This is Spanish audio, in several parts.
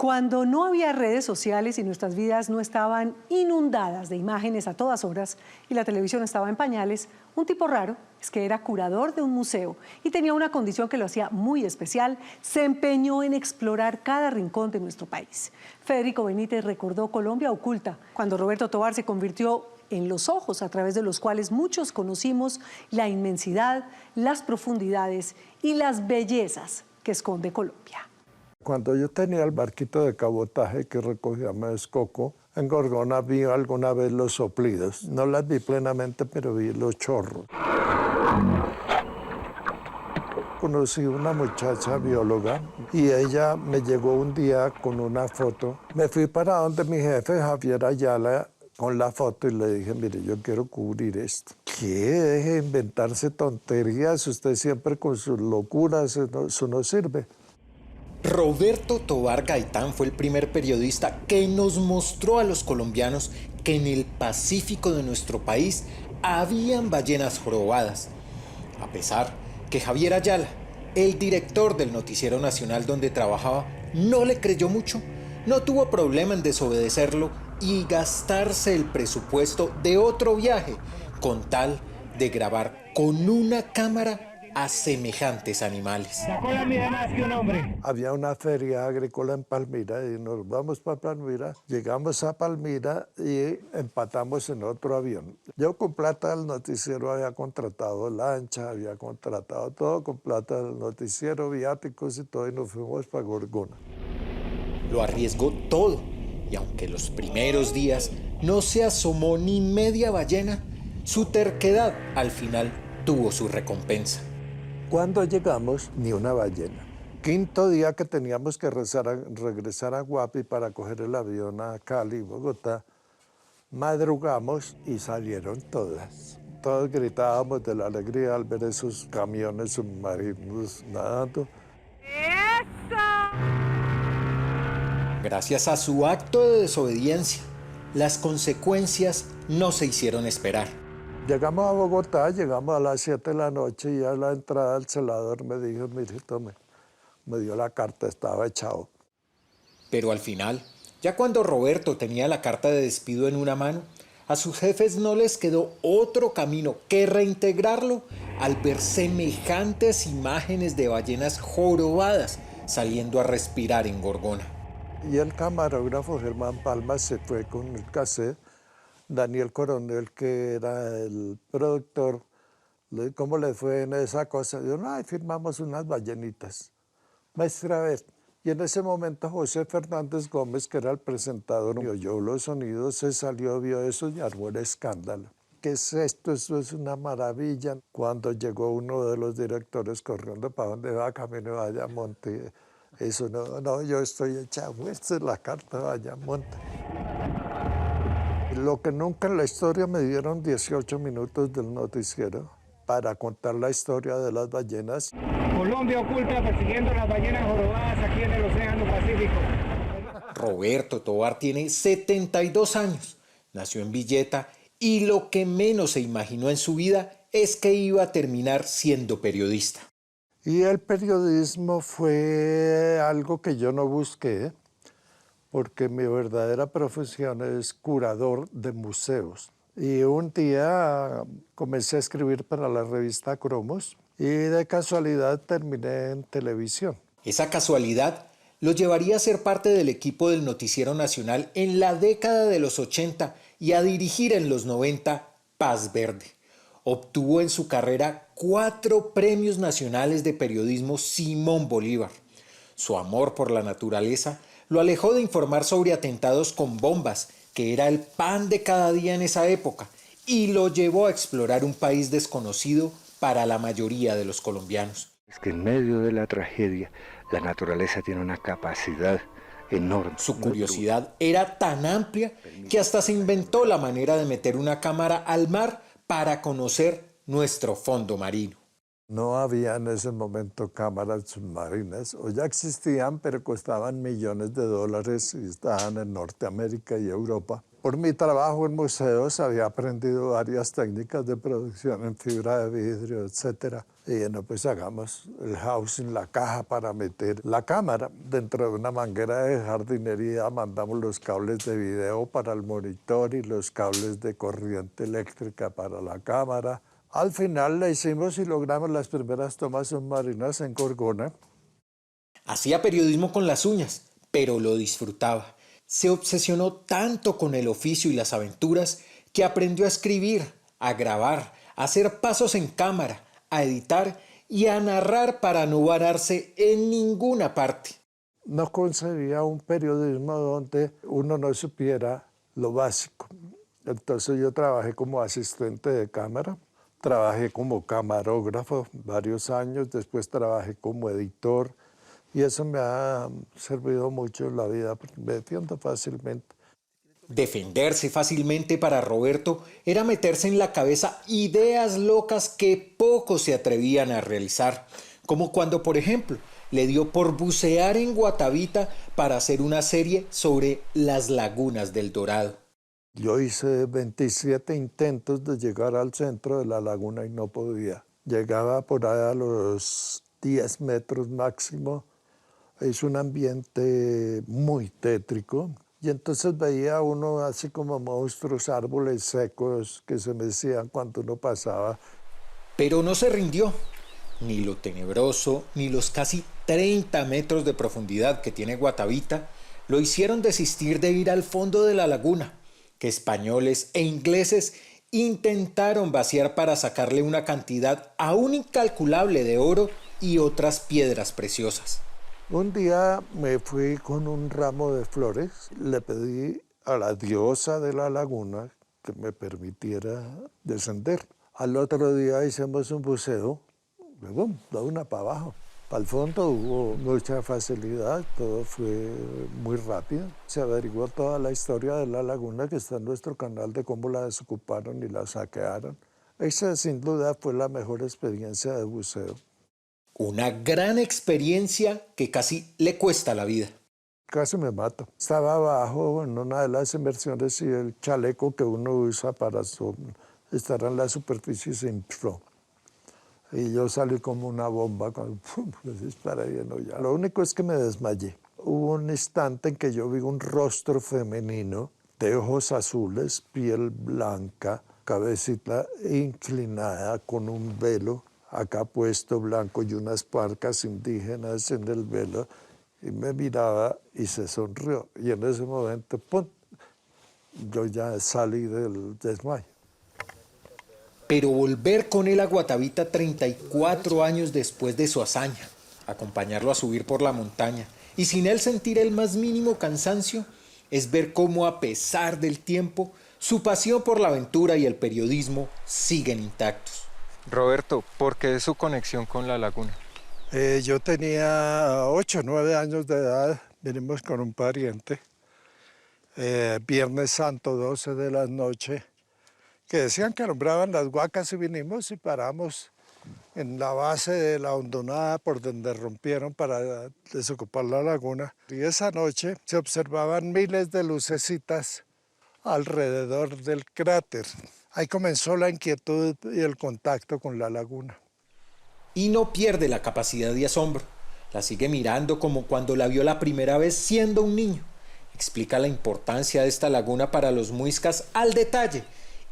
Cuando no había redes sociales y nuestras vidas no estaban inundadas de imágenes a todas horas y la televisión estaba en pañales, un tipo raro, es que era curador de un museo y tenía una condición que lo hacía muy especial, se empeñó en explorar cada rincón de nuestro país. Federico Benítez recordó Colombia oculta, cuando Roberto Tovar se convirtió en los ojos a través de los cuales muchos conocimos la inmensidad, las profundidades y las bellezas que esconde Colombia. Cuando yo tenía el barquito de cabotaje que recogía Coco, en Gorgona vi alguna vez los soplidos. No las vi plenamente, pero vi los chorros. Conocí una muchacha bióloga y ella me llegó un día con una foto. Me fui para donde mi jefe, Javier Ayala, con la foto y le dije, mire, yo quiero cubrir esto. ¿Qué? Deje de inventarse tonterías, usted siempre con sus locuras, eso no sirve. Roberto Tovar Gaitán fue el primer periodista que nos mostró a los colombianos que en el Pacífico de nuestro país habían ballenas jorobadas. A pesar que Javier Ayala, el director del noticiero nacional donde trabajaba, no le creyó mucho, no tuvo problema en desobedecerlo y gastarse el presupuesto de otro viaje con tal de grabar con una cámara a semejantes animales. Sacó la vida más que un hombre. Había una feria agrícola en Palmira y nos vamos para Palmira. Llegamos a Palmira y empatamos en otro avión. Yo con plata del noticiero había contratado lancha, había contratado todo con plata del noticiero, viáticos y todo, y nos fuimos para Gorgona. Lo arriesgó todo y aunque los primeros días no se asomó ni media ballena, su terquedad al final tuvo su recompensa. Cuando llegamos, ni una ballena. Quinto día que teníamos que regresar a Guapi para coger el avión a Cali, Bogotá, madrugamos y salieron todas. Todos gritábamos de la alegría al ver esos camiones submarinos nadando. ¡Eso! Gracias a su acto de desobediencia, las consecuencias no se hicieron esperar. Llegamos a Bogotá, llegamos a las 7 de la noche y a la entrada del celador me dijo, mire, tome, me dio la carta, estaba echado. Pero al final, ya cuando Roberto tenía la carta de despido en una mano, a sus jefes no les quedó otro camino que reintegrarlo al ver semejantes imágenes de ballenas jorobadas saliendo a respirar en Gorgona. Y el camarógrafo Germán Palma se fue con el cassette. Daniel Coronel, que era el productor, ¿cómo le fue en esa cosa? Yo, no, firmamos unas ballenitas. Maestra, a ver. Y en ese momento José Fernández Gómez, que era el presentador, y oyó los sonidos, se salió, vio eso y armó el escándalo. ¿Qué es esto? Esto es una maravilla. Cuando llegó uno de los directores corriendo para donde va, camino de Bayamonte, eso no, yo estoy echado, esta es la carta de Bayamonte. Lo que nunca en la historia me dieron 18 minutos del noticiero para contar la historia de las ballenas. Colombia oculta persiguiendo las ballenas jorobadas aquí en el Océano Pacífico. Roberto Tovar tiene 72 años, nació en Villeta y lo que menos se imaginó en su vida es que iba a terminar siendo periodista. Y el periodismo fue algo que yo no busqué, porque mi verdadera profesión es curador de museos. Y un día comencé a escribir para la revista Cromos y de casualidad terminé en televisión. Esa casualidad lo llevaría a ser parte del equipo del Noticiero Nacional en la década de los 80 y a dirigir en los 90 Paz Verde. Obtuvo en su carrera 4 premios nacionales de periodismo Simón Bolívar. Su amor por la naturaleza lo alejó de informar sobre atentados con bombas, que era el pan de cada día en esa época, y lo llevó a explorar un país desconocido para la mayoría de los colombianos. Es que en medio de la tragedia, la naturaleza tiene una capacidad enorme. Su curiosidad era tan amplia que hasta se inventó la manera de meter una cámara al mar para conocer nuestro fondo marino. No había en ese momento cámaras submarinas, o ya existían, pero costaban millones de dólares y estaban en Norteamérica y Europa. Por mi trabajo en museos había aprendido varias técnicas de producción en fibra de vidrio, etc. Y no, pues hagamos el housing, la caja para meter la cámara. Dentro de una manguera de jardinería mandamos los cables de video para el monitor y los cables de corriente eléctrica para la cámara. Al final la hicimos y logramos las primeras tomas submarinas en Gorgona. Hacía periodismo con las uñas, pero lo disfrutaba. Se obsesionó tanto con el oficio y las aventuras que aprendió a escribir, a grabar, a hacer pasos en cámara, a editar y a narrar para no vararse en ninguna parte. No concebía un periodismo donde uno no supiera lo básico. Entonces yo trabajé como asistente de cámara, trabajé como camarógrafo varios años, después trabajé como editor y eso me ha servido mucho en la vida, me defiendo fácilmente. Defenderse fácilmente para Roberto era meterse en la cabeza ideas locas que pocos se atrevían a realizar, como cuando, por ejemplo, le dio por bucear en Guatavita para hacer una serie sobre las lagunas del Dorado. Yo hice 27 intentos de llegar al centro de la laguna y no podía. Llegaba por ahí a los 10 metros máximo. Es un ambiente muy tétrico. Y entonces veía uno así como monstruos, árboles secos que se mecían cuando uno pasaba. Pero no se rindió. Ni lo tenebroso, ni los casi 30 metros de profundidad que tiene Guatavita lo hicieron desistir de ir al fondo de la laguna, que españoles e ingleses intentaron vaciar para sacarle una cantidad aún incalculable de oro y otras piedras preciosas. Un día me fui con un ramo de flores, le pedí a la diosa de la laguna que me permitiera descender. Al otro día hicimos un buceo, boom, de una para abajo. Para el fondo hubo mucha facilidad, todo fue muy rápido. Se averiguó toda la historia de la laguna que está en nuestro canal de cómo la desocuparon y la saquearon. Esa sin duda fue la mejor experiencia de buceo. Una gran experiencia que casi le cuesta la vida. Casi me mato. Estaba abajo en una de las inmersiones y el chaleco que uno usa para estar en la superficie se infló. Y yo salí como una bomba, pues disparé lleno ya. Lo único es que me desmayé. Hubo un instante en que yo vi un rostro femenino de ojos azules, piel blanca, cabecita inclinada con un velo acá puesto blanco y unas parcas indígenas en el velo, y me miraba y se sonrió. Y en ese momento, ¡pum!, yo ya salí del desmayo. Pero volver con él a Guatavita 34 años después de su hazaña, acompañarlo a subir por la montaña y sin él sentir el más mínimo cansancio, es ver cómo a pesar del tiempo, su pasión por la aventura y el periodismo siguen intactos. Roberto, ¿por qué su conexión con la laguna? Yo tenía 8 o 9 años de edad, vinimos con un pariente, Viernes Santo, 12 de la noche, que decían que alumbraban las huacas y vinimos y paramos en la base de la hondonada por donde rompieron para desocupar la laguna. Y esa noche se observaban miles de lucecitas alrededor del cráter. Ahí comenzó la inquietud y el contacto con la laguna. Y no pierde la capacidad de asombro. La sigue mirando como cuando la vio la primera vez siendo un niño. Explica la importancia de esta laguna para los muiscas al detalle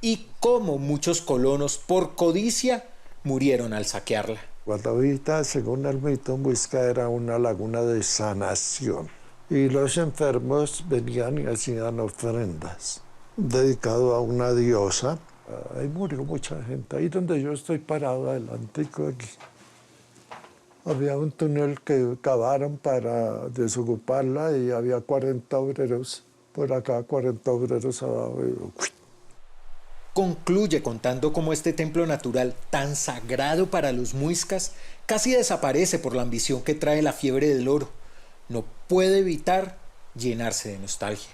y cómo muchos colonos por codicia murieron al saquearla. Guatavita, según el mito muisca, era una laguna de sanación. Y los enfermos venían y hacían ofrendas dedicado a una diosa. Ahí murió mucha gente. Ahí donde yo estoy parado, adelantico aquí, había un túnel que cavaron para desocuparla y había 40 obreros por acá, 40 obreros abajo. Concluye contando cómo este templo natural tan sagrado para los muiscas casi desaparece por la ambición que trae la fiebre del oro. No puede evitar llenarse de nostalgia.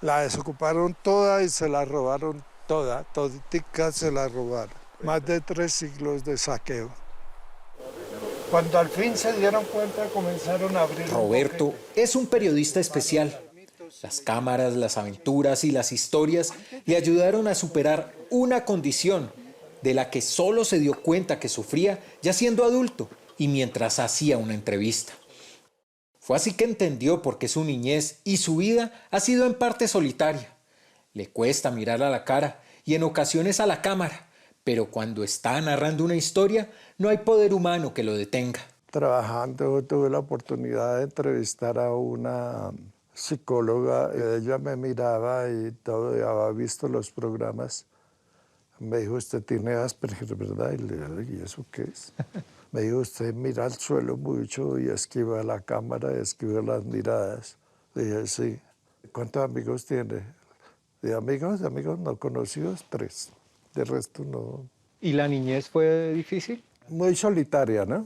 La desocuparon toda y se la robaron toda, toditica se la robaron. Más de 3 siglos de saqueo. Cuando al fin se dieron cuenta, comenzaron a abrir. Roberto es un periodista especial. Las cámaras, las aventuras y las historias le ayudaron a superar una condición de la que solo se dio cuenta que sufría ya siendo adulto y mientras hacía una entrevista. Fue así que entendió por qué su niñez y su vida ha sido en parte solitaria. Le cuesta mirar a la cara y en ocasiones a la cámara, pero cuando está narrando una historia no hay poder humano que lo detenga. Trabajando tuve la oportunidad de entrevistar a una psicóloga. Ella me miraba y todo, había visto los programas. Me dijo, usted tiene Asperger, ¿verdad? Y le dije, ¿y eso qué es? Me dijo, usted mira al suelo mucho y esquiva la cámara, esquiva las miradas. Dije, sí. ¿Cuántos amigos tiene? De amigos no conocidos, 3. De resto no. ¿Y la niñez fue difícil? Muy solitaria, ¿no?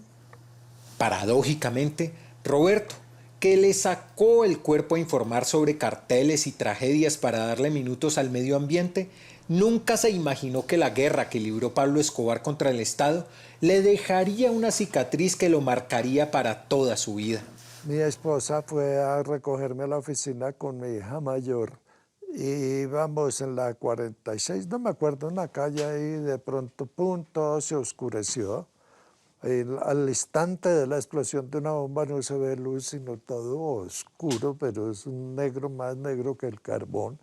Paradójicamente, Roberto, que le sacó el cuerpo a informar sobre carteles y tragedias para darle minutos al medio ambiente, nunca se imaginó que la guerra que libró Pablo Escobar contra el Estado le dejaría una cicatriz que lo marcaría para toda su vida. Mi esposa fue a recogerme a la oficina con mi hija mayor y íbamos en la 46, no me acuerdo, en la calle y de pronto, pum, todo se oscureció. Al instante de la explosión de una bomba no se ve luz, sino todo oscuro, pero es un negro más negro que el carbón.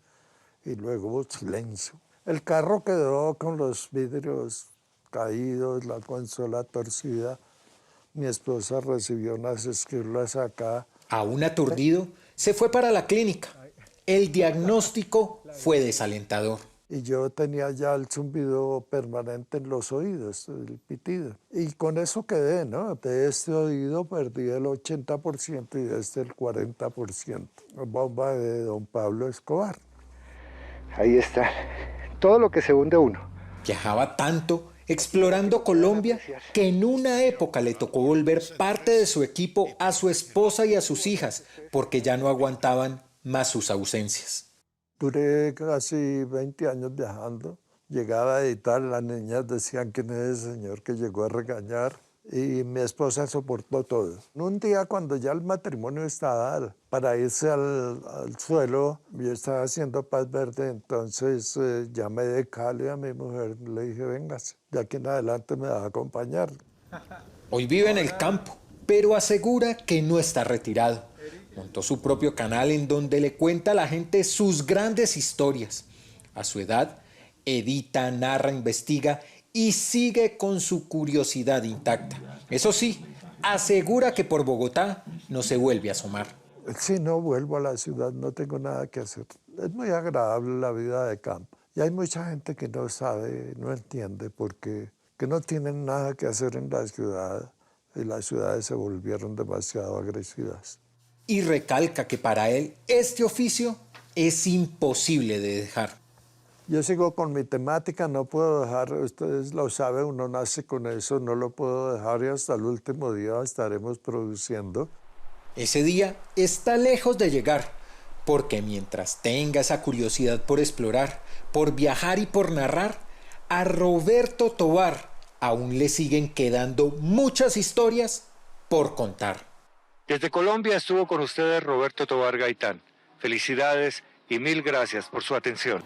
Y luego silencio. El carro quedó con los vidrios caídos, la consola torcida. Mi esposa recibió unas esquirlas acá. Aún aturdido, se fue para la clínica. El diagnóstico fue desalentador. Y yo tenía ya el zumbido permanente en los oídos, el pitido. Y con eso quedé, ¿no? De este oído perdí el 80% y de este el 40%. Bomba de don Pablo Escobar. Ahí está, todo lo que se hunde uno. Viajaba tanto, explorando Colombia, que en una época le tocó volver parte de su equipo a su esposa y a sus hijas, porque ya no aguantaban más sus ausencias. Duré casi 20 años viajando. Llegaba a editar, las niñas decían quién es ese señor que llegó a regañar. Y mi esposa soportó todo. Un día cuando ya el matrimonio estaba para irse al suelo, yo estaba haciendo Paz Verde, entonces llamé de Cali a mi mujer, le dije, véngase, de aquí en adelante me va a acompañar. Hoy vive en el campo, pero asegura que no está retirado. Montó su propio canal en donde le cuenta a la gente sus grandes historias. A su edad, edita, narra, investiga y sigue con su curiosidad intacta. Eso sí, asegura que por Bogotá no se vuelve a asomar. Si no vuelvo a la ciudad, no tengo nada que hacer. Es muy agradable la vida de campo. Y hay mucha gente que no sabe, no entiende, porque que no tienen nada que hacer en la ciudad. Y las ciudades se volvieron demasiado agresivas. Y recalca que para él este oficio es imposible de dejar. Yo sigo con mi temática, no puedo dejar, ustedes lo saben, uno nace con eso, no lo puedo dejar y hasta el último día estaremos produciendo. Ese día está lejos de llegar, porque mientras tenga esa curiosidad por explorar, por viajar y por narrar, a Roberto Tovar aún le siguen quedando muchas historias por contar. Desde Colombia estuvo con ustedes Roberto Tovar Gaitán. Felicidades y mil gracias por su atención.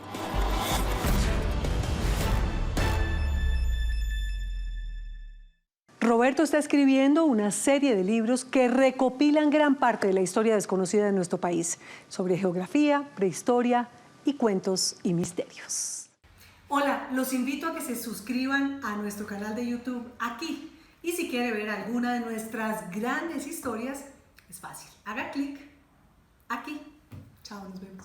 Roberto está escribiendo una serie de libros que recopilan gran parte de la historia desconocida de nuestro país, sobre geografía, prehistoria y cuentos y misterios. Hola, los invito a que se suscriban a nuestro canal de YouTube aquí. Y si quiere ver alguna de nuestras grandes historias, es fácil. Haga clic aquí. Chao, nos vemos.